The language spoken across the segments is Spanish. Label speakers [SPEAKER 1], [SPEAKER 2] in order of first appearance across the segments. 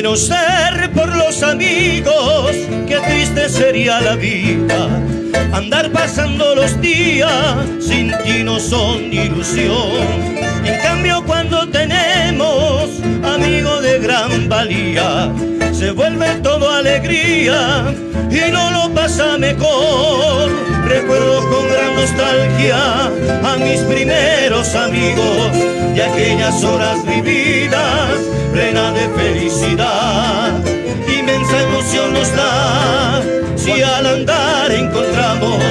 [SPEAKER 1] no ser por los amigos, qué triste sería la vida. Andar pasando los días sin ti no son ilusión. En cambio cuando tenemos amigos de gran valía, se vuelve todo alegría y no lo pasa mejor. Recuerdo con gran nostalgia a mis primeros amigos de aquellas horas vividas, plena de felicidad. Inmensa emoción nos da si al andar encontramos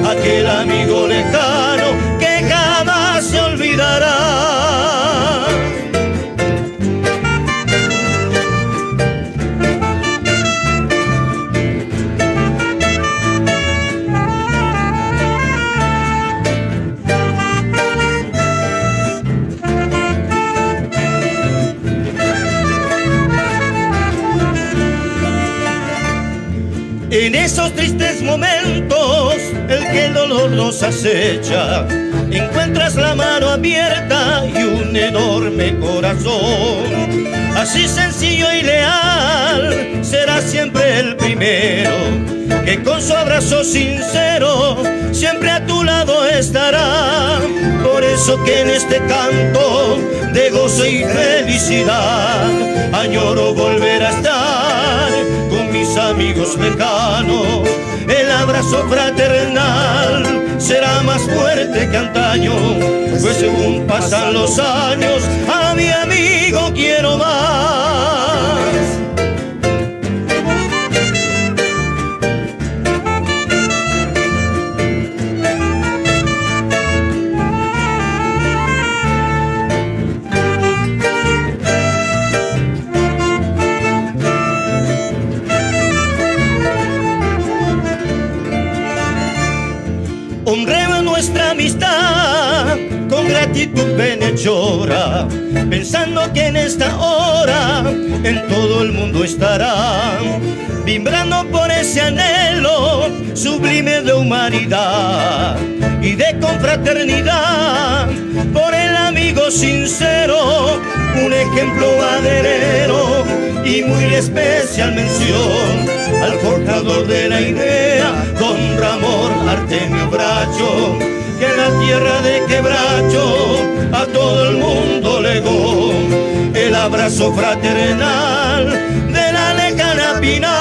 [SPEAKER 1] aquel amigo lejano que jamás se olvidará. En esos tristes momentos, el que el dolor nos acecha, encuentras la mano abierta y un enorme corazón. Así sencillo y leal, será siempre el primero, que con su abrazo sincero siempre a tu lado estará. Por eso que en este canto de gozo y felicidad añoro volver a estar con mis amigos lejanos. El abrazo fraternal será más fuerte que antaño, pues según pasan los años a mi amigo quiero más. Honremos nuestra amistad con gratitud benhechora, pensando que en esta hora en todo el mundo estarán, vibrando por ese anhelo sublime de humanidad y de confraternidad, por el amigo sincero, un ejemplo maderero y muy especial mención al forjador de la idea, don Ramón Artemio Bracho, que en la tierra de Quebracho a todo el mundo legó el abrazo fraternal de la lejana Pina.